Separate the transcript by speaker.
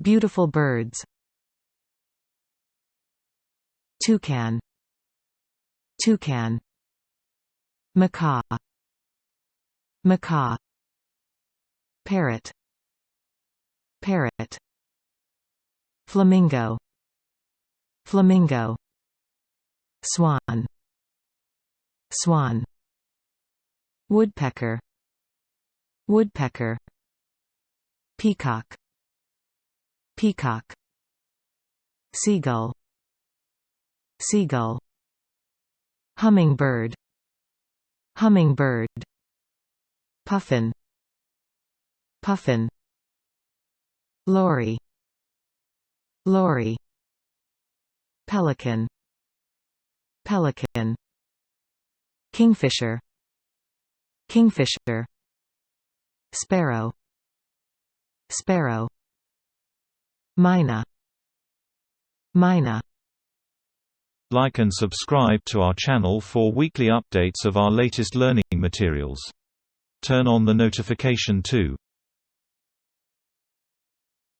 Speaker 1: Beautiful birds. Toucan. Toucan. Macaw. Macaw. Parrot. Parrot. Flamingo. Flamingo. Swan. Swan. Woodpecker. Woodpecker. Peacock. Peacock. Seagull. Seagull. Hummingbird. Hummingbird. Puffin. Puffin. Lory. Lory. Pelican. Pelican. Kingfisher. Kingfisher. Sparrow. Sparrow. Myna. Myna.
Speaker 2: Like and subscribe to our channel for weekly updates of our latest learning materials. Turn on the notification too.